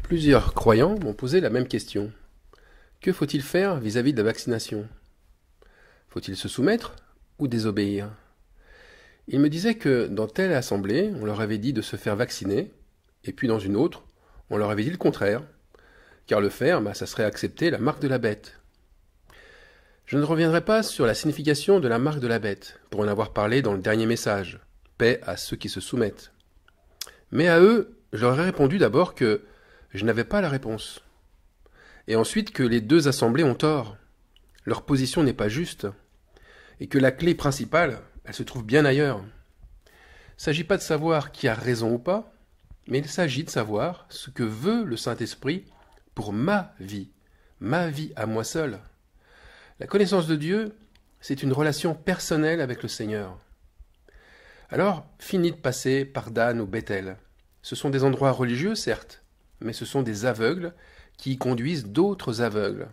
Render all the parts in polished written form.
Plusieurs croyants m'ont posé la même question. Que faut-il faire vis-à-vis de la vaccination? Faut-il se soumettre ou désobéir? Ils me disaient que dans telle assemblée, on leur avait dit de se faire vacciner, et puis dans une autre, on leur avait dit le contraire, car le faire, ça serait accepter la marque de la bête. Je ne reviendrai pas sur la signification de la marque de la bête, pour en avoir parlé dans le dernier message, paix à ceux qui se soumettent. Mais à eux, je leur ai répondu d'abord que je n'avais pas la réponse. Et ensuite que les deux assemblées ont tort. Leur position n'est pas juste. Et que la clé principale, elle se trouve bien ailleurs. Il ne s'agit pas de savoir qui a raison ou pas, mais il s'agit de savoir ce que veut le Saint-Esprit pour ma vie à moi seul. La connaissance de Dieu, c'est une relation personnelle avec le Seigneur. Alors, fini de passer par Dan ou Bethel. Ce sont des endroits religieux, certes, mais ce sont des aveugles qui y conduisent d'autres aveugles,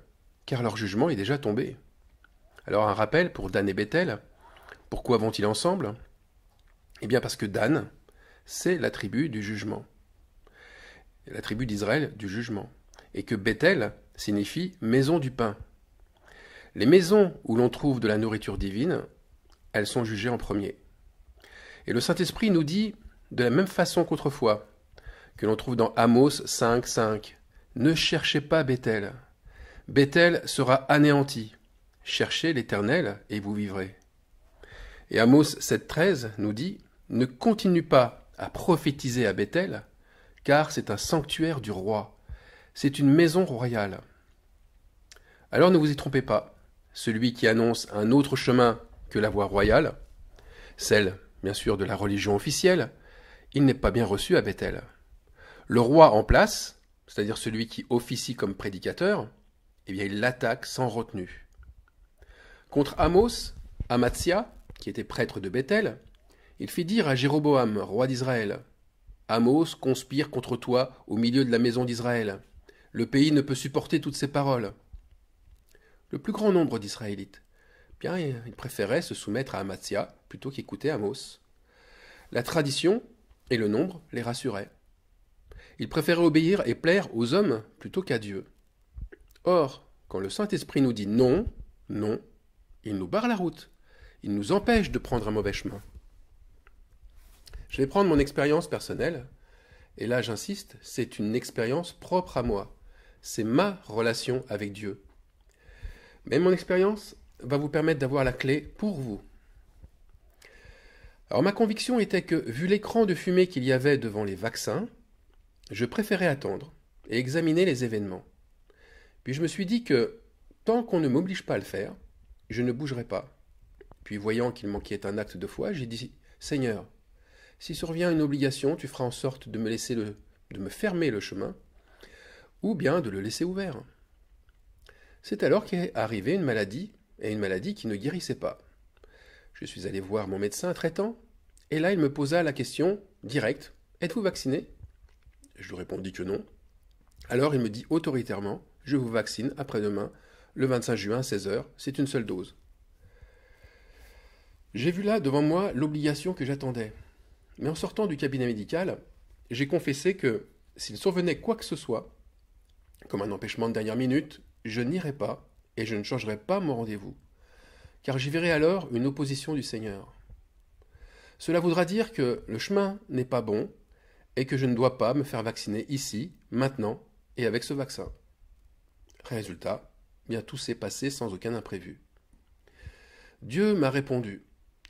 car leur jugement est déjà tombé. Alors un rappel pour Dan et Bethel. Pourquoi vont-ils ensemble? Eh bien parce que Dan, c'est la tribu du jugement. La tribu d'Israël du jugement. Et que Bethel signifie maison du pain. Les maisons où l'on trouve de la nourriture divine, elles sont jugées en premier. Et le Saint-Esprit nous dit, de la même façon qu'autrefois, que l'on trouve dans Amos 5, 5, « Ne cherchez pas Bethel. Bethel sera anéanti. Cherchez l'Éternel et vous vivrez. » Et Amos 7, 13 nous dit, « Ne continue pas à prophétiser à Bethel, car c'est un sanctuaire du roi. C'est une maison royale. » Alors ne vous y trompez pas. Celui qui annonce un autre chemin que la voie royale, celle, bien sûr, de la religion officielle, il n'est pas bien reçu à Bethel. Le roi en place, c'est-à-dire celui qui officie comme prédicateur, eh bien il l'attaque sans retenue. Contre Amos, Amatsia, qui était prêtre de Bethel, il fit dire à Jéroboam, roi d'Israël, « Amos conspire contre toi au milieu de la maison d'Israël. Le pays ne peut supporter toutes ces paroles. » Le plus grand nombre d'Israélites, bien, ils préféraient se soumettre à Amatsia plutôt qu'écouter Amos. La tradition et le nombre les rassuraient. Ils préféraient obéir et plaire aux hommes plutôt qu'à Dieu. Or, quand le Saint-Esprit nous dit non, non, il nous barre la route. Il nous empêche de prendre un mauvais chemin. Je vais prendre mon expérience personnelle, et là j'insiste, c'est une expérience propre à moi. C'est ma relation avec Dieu. Mais mon expérience va vous permettre d'avoir la clé pour vous. Alors ma conviction était que, vu l'écran de fumée qu'il y avait devant les vaccins, je préférais attendre et examiner les événements. Puis je me suis dit que, tant qu'on ne m'oblige pas à le faire, je ne bougerai pas. Puis voyant qu'il manquait un acte de foi, j'ai dit « Seigneur, si survient une obligation, tu feras en sorte de me fermer le chemin, ou bien de le laisser ouvert. » C'est alors qu'est arrivée une maladie, et une maladie qui ne guérissait pas. Je suis allé voir mon médecin traitant, et là il me posa la question directe, « Êtes-vous vacciné ?» Je lui répondis que non. Alors il me dit autoritairement, « Je vous vaccine après-demain, le 25 juin à 16 h, c'est une seule dose. » J'ai vu là devant moi l'obligation que j'attendais. Mais en sortant du cabinet médical, j'ai confessé que s'il survenait quoi que ce soit, comme un empêchement de dernière minute, je n'irai pas et je ne changerai pas mon rendez-vous, car j'y verrai alors une opposition du Seigneur. Cela voudra dire que le chemin n'est pas bon et que je ne dois pas me faire vacciner ici, maintenant et avec ce vaccin. Résultat, bien tout s'est passé sans aucun imprévu. Dieu m'a répondu.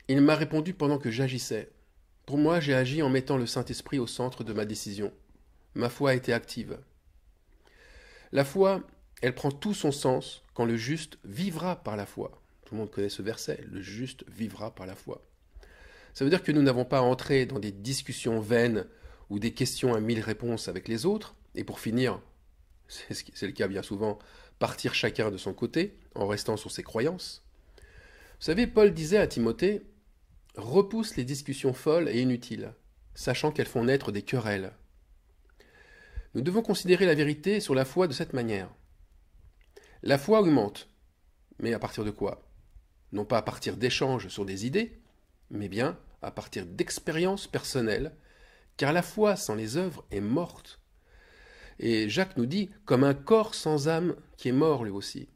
Il m'a répondu pendant que j'agissais. Pour moi, j'ai agi en mettant le Saint-Esprit au centre de ma décision. Ma foi a été active. La foi, elle prend tout son sens quand le juste vivra par la foi. Tout le monde connaît ce verset, le juste vivra par la foi. Ça veut dire que nous n'avons pas à entrer dans des discussions vaines ou des questions à 1000 réponses avec les autres, et pour finir, c'est le cas bien souvent, partir chacun de son côté, en restant sur ses croyances. Vous savez, Paul disait à Timothée, « Repousse les discussions folles et inutiles, sachant qu'elles font naître des querelles. » Nous devons considérer la vérité sur la foi de cette manière. La foi augmente, mais à partir de quoi? Non pas à partir d'échanges sur des idées, mais bien à partir d'expériences personnelles, car la foi sans les œuvres est morte. Et Jacques nous dit, comme un corps sans âme qui est mort lui aussi.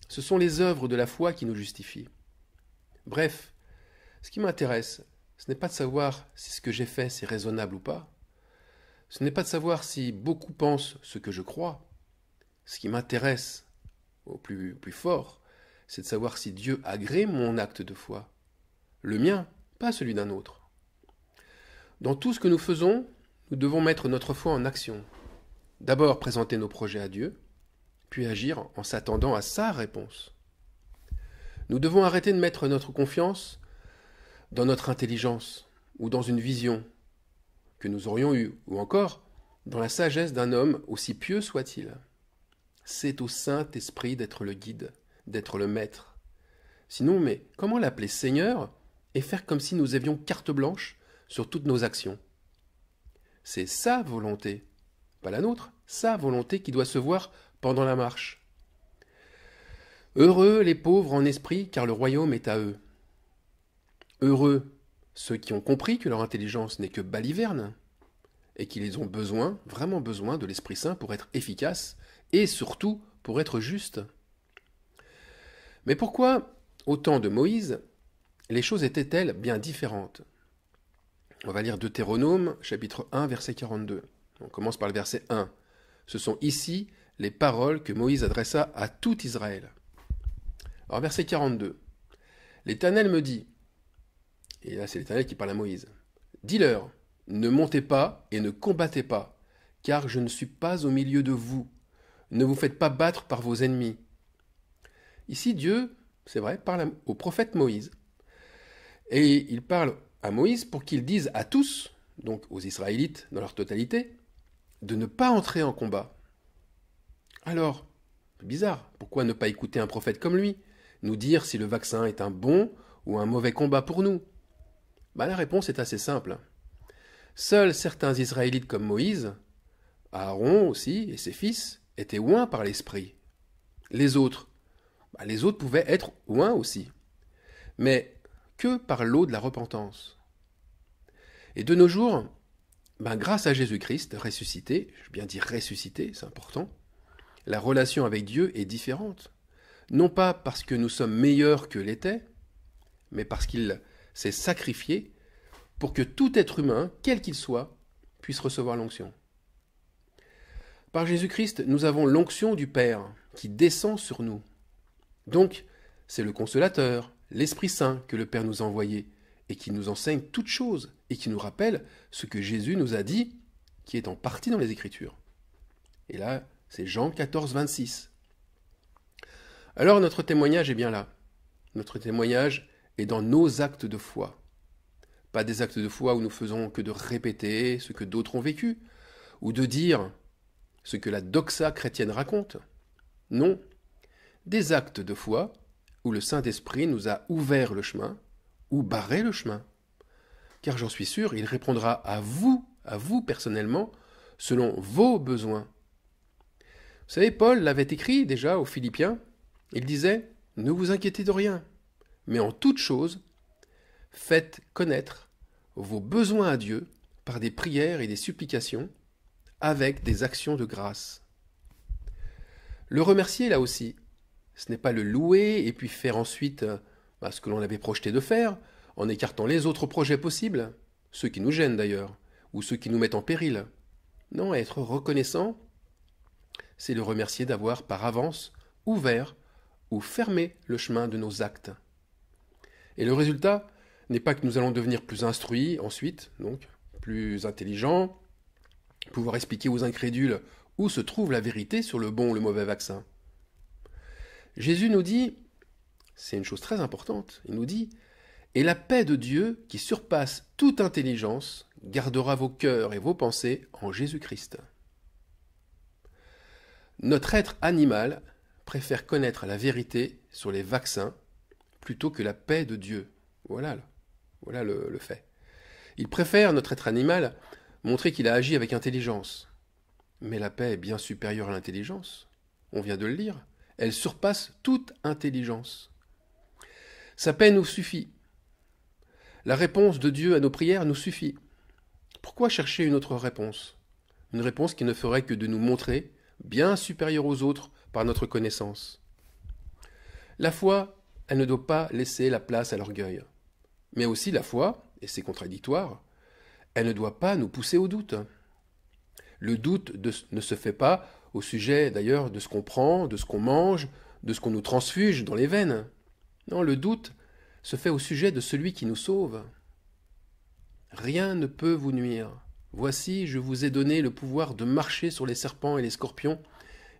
Ce sont les œuvres de la foi qui nous justifient. Bref, ce qui m'intéresse, ce n'est pas de savoir si ce que j'ai fait c'est raisonnable ou pas. Ce n'est pas de savoir si beaucoup pensent ce que je crois. Ce qui m'intéresse au plus fort, c'est de savoir si Dieu agrée mon acte de foi. Le mien, pas celui d'un autre. Dans tout ce que nous faisons, nous devons mettre notre foi en action. D'abord présenter nos projets à Dieu, puis agir en s'attendant à sa réponse. Nous devons arrêter de mettre notre confiance dans notre intelligence ou dans une vision que nous aurions eue, ou encore dans la sagesse d'un homme aussi pieux soit-il. C'est au Saint-Esprit d'être le guide, d'être le maître. Sinon, mais comment l'appeler Seigneur et faire comme si nous avions carte blanche sur toutes nos actions? C'est sa volonté, pas la nôtre, sa volonté qui doit se voir pendant la marche. Heureux les pauvres en esprit, car le royaume est à eux. Heureux ceux qui ont compris que leur intelligence n'est que baliverne et qu'ils ont besoin, vraiment besoin de l'Esprit Saint pour être efficaces et surtout pour être justes. Mais pourquoi, au temps de Moïse, les choses étaient-elles bien différentes? On va lire Deutéronome, chapitre 1, verset 42. On commence par le verset 1. Ce sont ici les paroles que Moïse adressa à tout Israël. Alors, verset 42. L'Éternel me dit, et là c'est l'Éternel qui parle à Moïse, dis-leur, ne montez pas et ne combattez pas, car je ne suis pas au milieu de vous. Ne vous faites pas battre par vos ennemis. Ici, Dieu, c'est vrai, parle au prophète Moïse. Et il parle à Moïse pour qu'il dise à tous, donc aux Israélites dans leur totalité, de ne pas entrer en combat. Alors, c'est bizarre, pourquoi ne pas écouter un prophète comme lui, nous dire si le vaccin est un bon ou un mauvais combat pour nous? La réponse est assez simple. Seuls certains Israélites comme Moïse, Aaron aussi et ses fils, étaient oints par l'Esprit. Les autres pouvaient être oints aussi, mais que par l'eau de la repentance. Et de nos jours, grâce à Jésus-Christ ressuscité, je veux bien dire ressuscité, c'est important, la relation avec Dieu est différente. Non pas parce que nous sommes meilleurs que l'étaient, mais parce qu'il s'est sacrifié pour que tout être humain, quel qu'il soit, puisse recevoir l'onction. Par Jésus-Christ, nous avons l'onction du Père qui descend sur nous. Donc, c'est le Consolateur, l'Esprit Saint que le Père nous a envoyé et qui nous enseigne toutes choses et qui nous rappelle ce que Jésus nous a dit, qui est en partie dans les Écritures. Et là, c'est Jean 14, 26. Alors notre témoignage est bien là. Notre témoignage est dans nos actes de foi. Pas des actes de foi où nous faisons que de répéter ce que d'autres ont vécu, ou de dire ce que la doxa chrétienne raconte. Non, des actes de foi où le Saint-Esprit nous a ouvert le chemin, ou barré le chemin. Car j'en suis sûr, il répondra à vous personnellement, selon vos besoins. Vous savez, Paul l'avait écrit déjà aux Philippiens. Il disait, ne vous inquiétez de rien, mais en toute chose, faites connaître vos besoins à Dieu par des prières et des supplications, avec des actions de grâce. Le remercier, là aussi, ce n'est pas le louer et puis faire ensuite ce que l'on avait projeté de faire, en écartant les autres projets possibles, ceux qui nous gênent d'ailleurs, ou ceux qui nous mettent en péril. Non, être reconnaissant, c'est le remercier d'avoir par avance ouvert ou fermé le chemin de nos actes. Et le résultat n'est pas que nous allons devenir plus instruits ensuite, donc plus intelligents, pouvoir expliquer aux incrédules où se trouve la vérité sur le bon ou le mauvais vaccin. Jésus nous dit, c'est une chose très importante, il nous dit, et la paix de Dieu qui surpasse toute intelligence gardera vos cœurs et vos pensées en Jésus-Christ. Notre être animal préfère connaître la vérité sur les vaccins plutôt que la paix de Dieu. Voilà le fait. Il préfère, notre être animal, montrer qu'il a agi avec intelligence. Mais la paix est bien supérieure à l'intelligence. On vient de le lire. Elle surpasse toute intelligence. Sa paix nous suffit. La réponse de Dieu à nos prières nous suffit. Pourquoi chercher une autre réponse? une réponse qui ne ferait que de nous montrer bien supérieurs aux autres par notre connaissance. La foi, elle ne doit pas laisser la place à l'orgueil. Mais aussi la foi, et c'est contradictoire, elle ne doit pas nous pousser au doute. Le doute ne se fait pas au sujet d'ailleurs de ce qu'on prend, de ce qu'on mange, de ce qu'on nous transfuge dans les veines. Non, le doute se fait au sujet de celui qui nous sauve. Rien ne peut vous nuire. Voici, je vous ai donné le pouvoir de marcher sur les serpents et les scorpions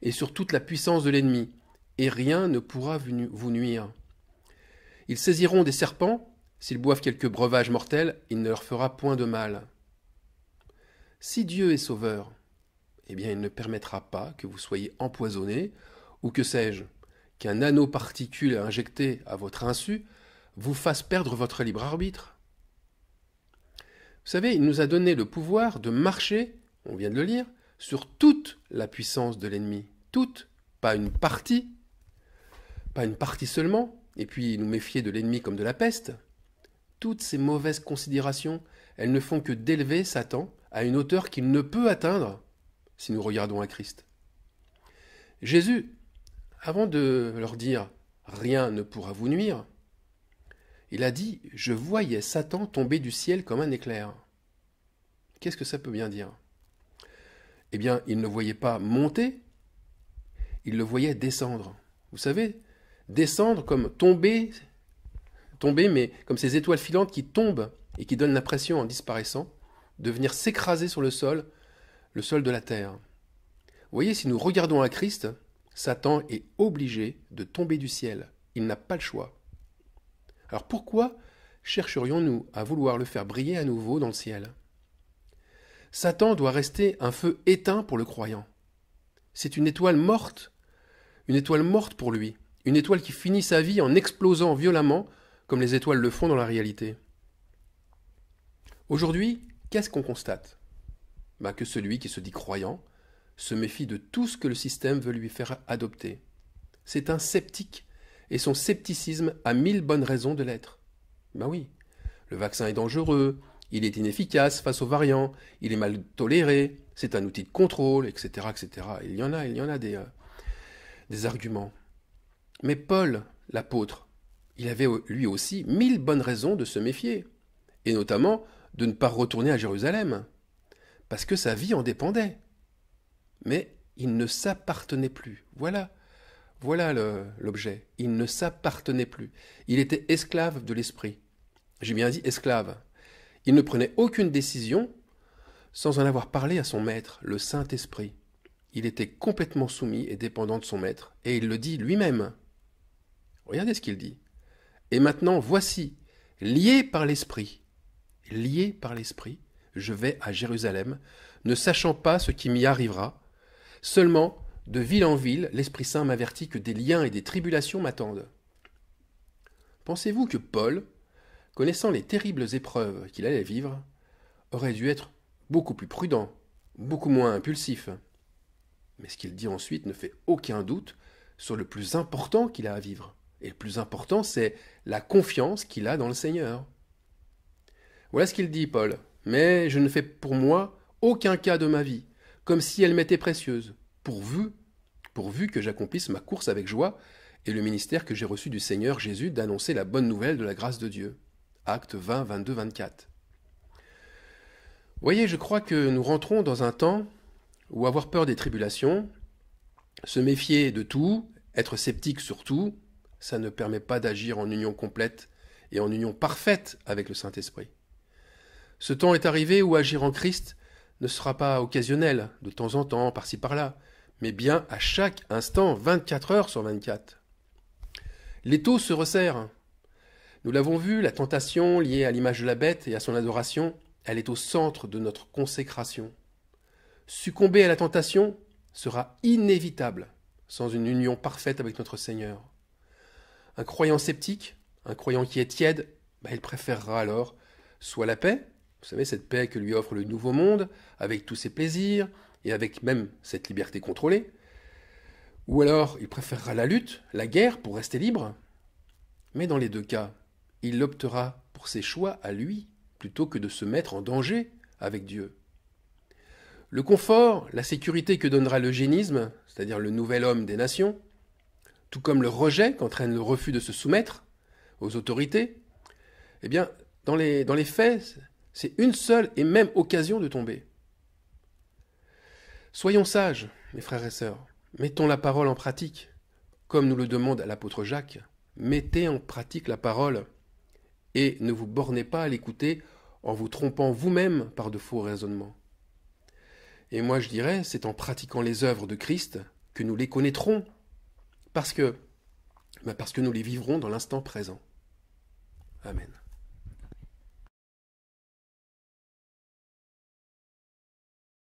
et sur toute la puissance de l'ennemi, et rien ne pourra vous nuire. Ils saisiront des serpents, s'ils boivent quelques breuvages mortels, il ne leur fera point de mal. Si Dieu est sauveur, eh bien il ne permettra pas que vous soyez empoisonnés, ou que sais-je, qu'un anneau particule injecté à votre insu vous fasse perdre votre libre arbitre. Vous savez, il nous a donné le pouvoir de marcher, on vient de le lire, sur toute la puissance de l'ennemi. Toute, pas une partie seulement, et puis nous méfier de l'ennemi comme de la peste. Toutes ces mauvaises considérations, elles ne font que d'élever Satan à une hauteur qu'il ne peut atteindre si nous regardons à Christ. Jésus, avant de leur dire « rien ne pourra vous nuire », il a dit « je voyais Satan tomber du ciel comme un éclair ». Qu'est-ce que ça peut bien dire? Eh bien, il ne voyait pas monter, il le voyait descendre. Vous savez, descendre comme tomber, mais comme ces étoiles filantes qui tombent et qui donnent l'impression, en disparaissant, de venir s'écraser sur le sol de la terre. Vous voyez, si nous regardons à Christ, Satan est obligé de tomber du ciel. Il n'a pas le choix. Alors pourquoi chercherions-nous à vouloir le faire briller à nouveau dans le ciel? Satan doit rester un feu éteint pour le croyant. C'est une étoile morte pour lui, une étoile qui finit sa vie en explosant violemment, comme les étoiles le font dans la réalité. Aujourd'hui, qu'est-ce qu'on constate? Que celui qui se dit croyant se méfie de tout ce que le système veut lui faire adopter. C'est un sceptique, et son scepticisme a 1000 bonnes raisons de l'être. Oui, le vaccin est dangereux, il est inefficace face aux variants, il est mal toléré, c'est un outil de contrôle, etc. etc. Il y en a des arguments. Mais Paul, l'apôtre, il avait lui aussi 1000 bonnes raisons de se méfier, et notamment de ne pas retourner à Jérusalem, parce que sa vie en dépendait. Mais il ne s'appartenait plus. Voilà l'objet. Il ne s'appartenait plus. Il était esclave de l'esprit. J'ai bien dit esclave. Il ne prenait aucune décision sans en avoir parlé à son maître, le Saint-Esprit. Il était complètement soumis et dépendant de son maître, et il le dit lui-même. Regardez ce qu'il dit. Et maintenant, voici, lié par l'Esprit, je vais à Jérusalem, ne sachant pas ce qui m'y arrivera. Seulement, de ville en ville, l'Esprit Saint m'avertit que des liens et des tribulations m'attendent. Pensez-vous que Paul, connaissant les terribles épreuves qu'il allait vivre, aurait dû être beaucoup plus prudent, beaucoup moins impulsif? Mais ce qu'il dit ensuite ne fait aucun doute sur le plus important qu'il a à vivre. Et le plus important, c'est la confiance qu'il a dans le Seigneur. Voilà ce qu'il dit, Paul. Mais je ne fais pour moi aucun cas de ma vie, comme si elle m'était précieuse, pourvu que j'accomplisse ma course avec joie et le ministère que j'ai reçu du Seigneur Jésus d'annoncer la bonne nouvelle de la grâce de Dieu. Actes 20, 22, 24. Voyez, je crois que nous rentrons dans un temps où avoir peur des tribulations, se méfier de tout, être sceptique sur tout, ça ne permet pas d'agir en union complète et en union parfaite avec le Saint-Esprit. Ce temps est arrivé où agir en Christ ne sera pas occasionnel, de temps en temps, par-ci par-là, mais bien à chaque instant, 24 heures sur 24. L'étau se resserre. Nous l'avons vu, la tentation liée à l'image de la bête et à son adoration, elle est au centre de notre consécration. Succomber à la tentation sera inévitable sans une union parfaite avec notre Seigneur. Un croyant sceptique, un croyant qui est tiède, il préférera alors soit la paix, vous savez, cette paix que lui offre le nouveau monde, avec tous ses plaisirs, et avec même cette liberté contrôlée, ou alors il préférera la lutte, la guerre pour rester libre. Mais dans les deux cas, il optera pour ses choix à lui, plutôt que de se mettre en danger avec Dieu. Le confort, la sécurité que donnera l'eugénisme, c'est-à-dire le nouvel homme des nations, tout comme le rejet qu'entraîne le refus de se soumettre aux autorités, eh bien, dans les faits, c'est une seule et même occasion de tomber. Soyons sages, mes frères et sœurs, mettons la parole en pratique, comme nous le demande l'apôtre Jacques. Mettez en pratique la parole et ne vous bornez pas à l'écouter en vous trompant vous-même par de faux raisonnements. Et moi je dirais, c'est en pratiquant les œuvres de Christ que nous les connaîtrons, parce que nous les vivrons dans l'instant présent. Amen.